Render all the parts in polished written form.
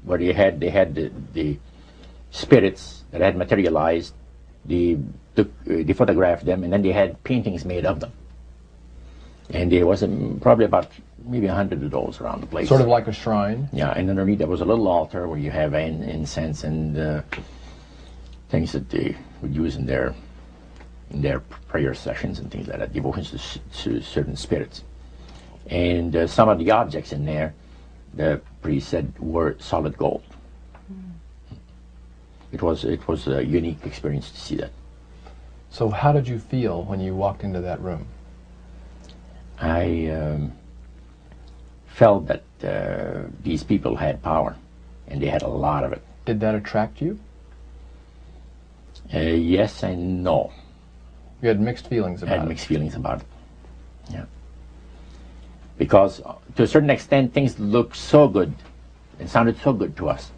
where they had the spirits that had materialized. They photographed them, and then they had paintings made of them. And there was probably about maybe 100 of those around the place. Sort of like a shrine. Yeah, and underneath there was a little altar where you have incense and things that they would use in their prayer sessions and things like that, devotions to certain spirits. And some of the objects in there, the priest said, were solid gold. It was a unique experience to see that. So how did you feel when you walked into that room? I felt that these people had power, and they had a lot of it. Did that attract you? Yes and no. You had mixed feelings about it? I had mixed feelings about it, yeah. Because to a certain extent, things looked so good and sounded so good to us.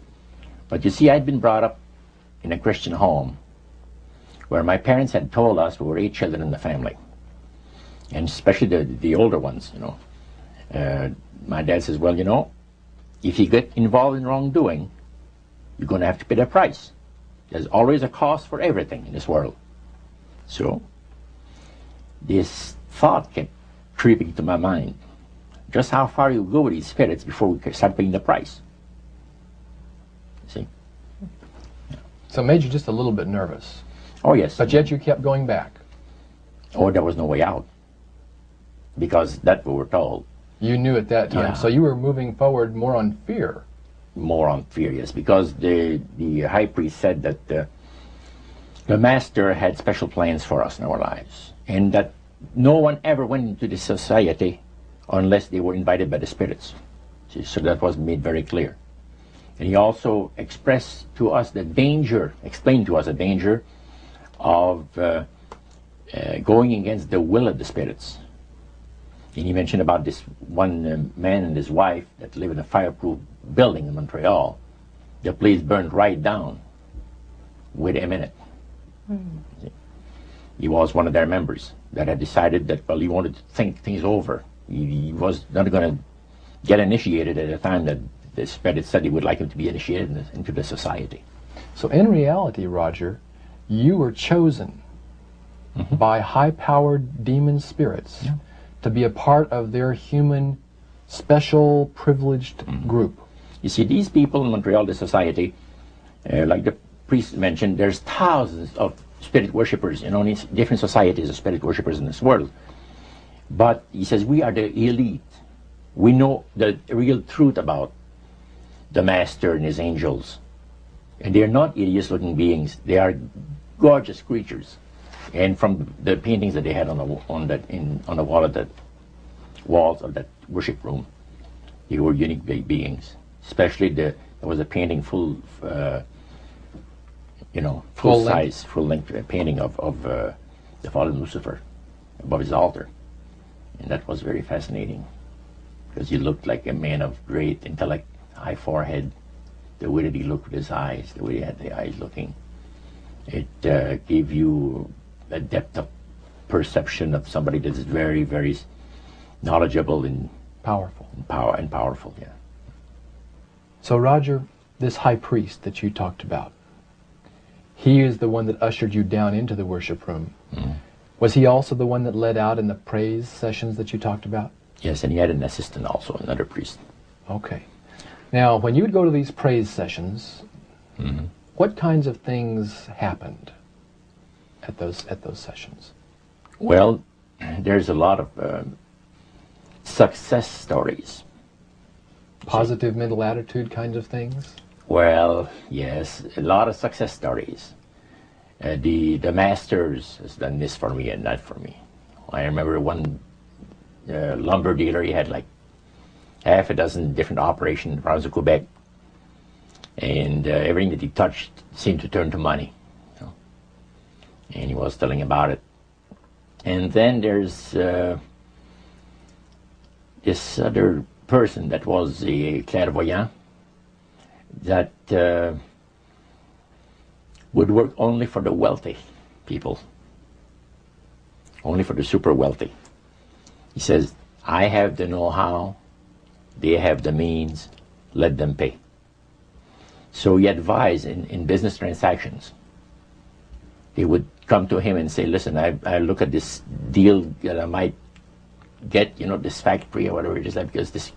But you see, I'd been brought up in a Christian home where my parents had told us we were 8 children in the family. And especially the older ones, you know. My dad says, well, you know, if you get involved in wrongdoing, you're going to have to pay the price. There's always a cost for everything in this world. So this thought kept creeping into my mind. Just how far you go with these spirits before we start paying the price. See? So it made you just a little bit nervous. Oh, yes. But yet you kept going back. Oh, there was no way out. Because that's what we're told. You knew at that time. Yeah. So you were moving forward more on fear. More on fear, yes. Because the high priest said that the master had special plans for us in our lives. And that no one ever went into this society unless they were invited by the spirits. See, so that was made very clear. And he also expressed to us the danger, explained to us the danger of going against the will of the spirits. And he mentioned about this one man and his wife that live in a fireproof building in Montreal. The place burned right down with him in it. Mm. He was one of their members that had decided that, well, he wanted to think things over. He was not going to get initiated at a time that the spirit said he would like him to be initiated into the society. So in reality, Roger, you were chosen by high-powered demon spirits to be a part of their human, special, privileged group. You see, these people in Montreal, the society, like the priest mentioned, there's thousands of spirit worshippers in only different societies of spirit worshippers in this world. But he says, we are the elite. We know the real truth about the master and his angels. And they're not hideous-looking beings. They are gorgeous creatures. And from the paintings that they had on the wall of walls of that worship room, they were unique beings. Especially there was a painting full length painting of the fallen Lucifer above his altar, and that was very fascinating because he looked like a man of great intellect, high forehead, the way that he looked with his eyes, the way he had the eyes looking. It gave you a depth of perception of somebody that is very, very knowledgeable and powerful. Powerful, yeah. So Roger, this high priest that you talked about, he is the one that ushered you down into the worship room. Mm. Was he also the one that led out in the praise sessions that you talked about? Yes, and he had an assistant also, another priest. Okay. Now, when you would go to these praise sessions, what kinds of things happened at those sessions? Well, there's a lot of success stories. Positive mental attitude kinds of things? Well, yes, a lot of success stories. The masters has done this for me and that for me. I remember one lumber dealer, he had like half a dozen different operations in the province of Quebec, and everything that he touched seemed to turn to money. You know? And he was telling about it. And then there's this other person that was a clairvoyant that would work only for the wealthy people, only for the super wealthy. He says, I have the know-how, they have the means, let them pay. So he advised in business transactions. They would come to him and say, listen, I look at this deal that I might get, this factory or whatever it is, because this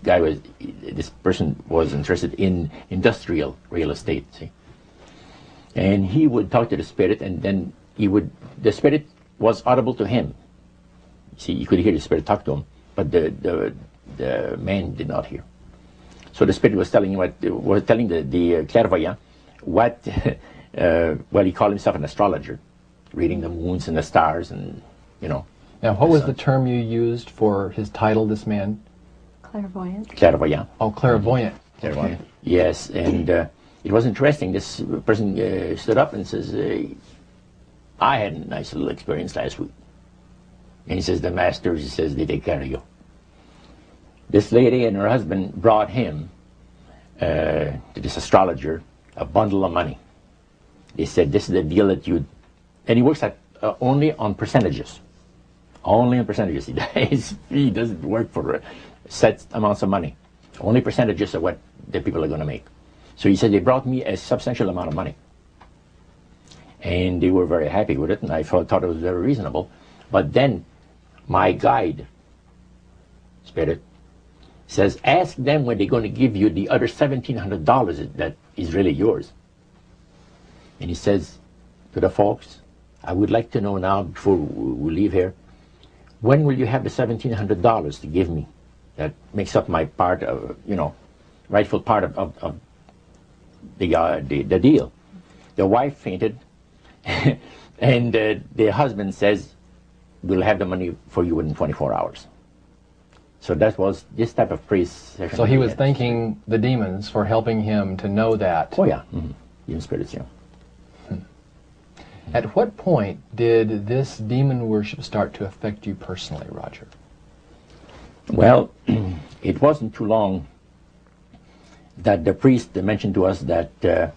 person was interested in industrial real estate, see. And he would talk to the spirit, and then the spirit was audible to him. See, you could hear the spirit talk to him, but the man did not hear. So the spirit was telling the clairvoyant what, he called himself an astrologer, reading the moons and the stars, and Now, what was the term you used for his title, this man? Clairvoyant. Clairvoyant. Oh, clairvoyant. Clairvoyant. Okay. Yes, and it was interesting. This person stood up and says, I had a nice little experience last week. And he says, the masters, he says, they take care of you. This lady and her husband brought him, to this astrologer, a bundle of money. They said, this is the deal that you... And he works at only on percentages. Only on percentages. He doesn't work for set amounts of money. Only percentages of what the people are going to make. So he said, they brought me a substantial amount of money. And they were very happy with it, and I thought it was very reasonable. But then my guide, spirit, says, ask them when they're going to give you the other $1,700 that is really yours. And he says to the folks, I would like to know now, before we leave here, when will you have the $1,700 to give me? That makes up my part of, rightful part of the deal. The wife fainted, and the husband says, we'll have the money for you in 24 hours. So that was this type of priest. So he was thanking the demons for helping him to know that. Oh yeah, demon spirits, yeah. At what point did this demon worship start to affect you personally, Roger? Well, it wasn't too long that the priest mentioned to us that the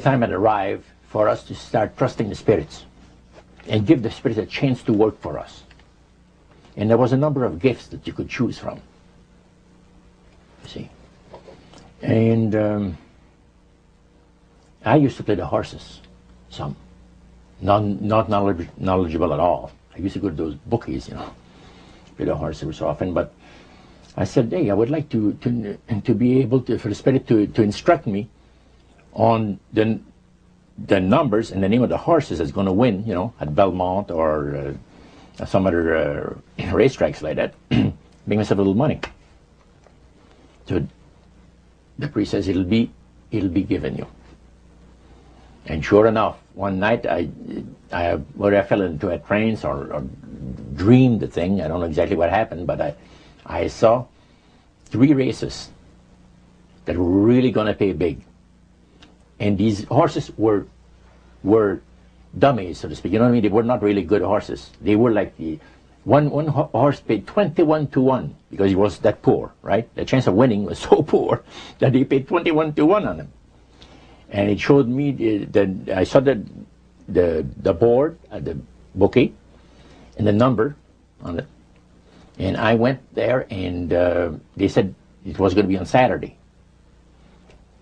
time had arrived for us to start trusting the spirits and give the spirits a chance to work for us. And there was a number of gifts that you could choose from, you see. And I used to play the horses, some. Not knowledgeable at all. I used to go to those bookies, play the horses every so often. But I said, hey, I would like to be able to, for the spirit to instruct me on the numbers and the name of the horses that's going to win, at Belmont or some other racetracks like that. Make myself a little money. So the priest says it'll be given you. And sure enough, one night whether I fell into a trance or dreamed the thing, I don't know exactly what happened, but I saw 3 races that were really going to pay big. And these horses were dummies, so to speak. You know what I mean? They were not really good horses. They were like one horse paid 21 to 1 because he was that poor, right? The chance of winning was so poor that they paid 21 to 1 on him. And it showed me that I saw the board at the bookie and the number on it. And I went there, and they said it was going to be on Saturday.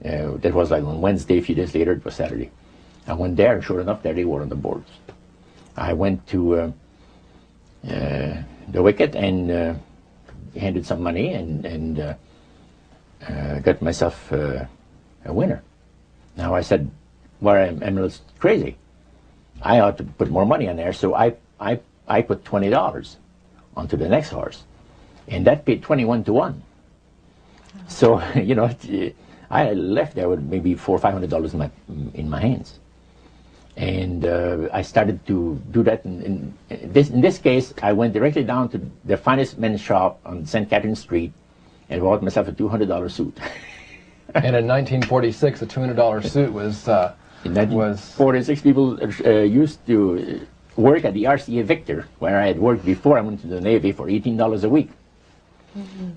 That was like on Wednesday. A few days later, it was Saturday. I went there, and sure enough, there they were on the boards. I went to the wicket and handed some money and got myself a winner. Now I said, well, I'm a little crazy. I ought to put more money on there, so I put $20 onto the next horse, and that paid 21 to 1. So I left there with maybe $400 or $500 in my hands, and I started to do that. In this case, I went directly down to the finest men's shop on St. Catherine Street and bought myself a $200 suit. And in 1946, a $200 suit was... In 1946, people used to work at the RCA Victor, where I had worked before I went to the Navy, for $18 a week.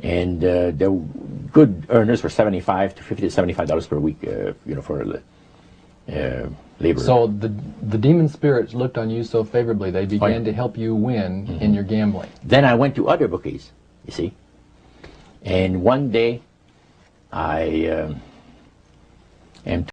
And the good earners were $75 to $50 to $75 per week, for labor. So the demon spirits looked on you so favorably, they began to help you win in your gambling. Then I went to other bookies, you see. And one day, I and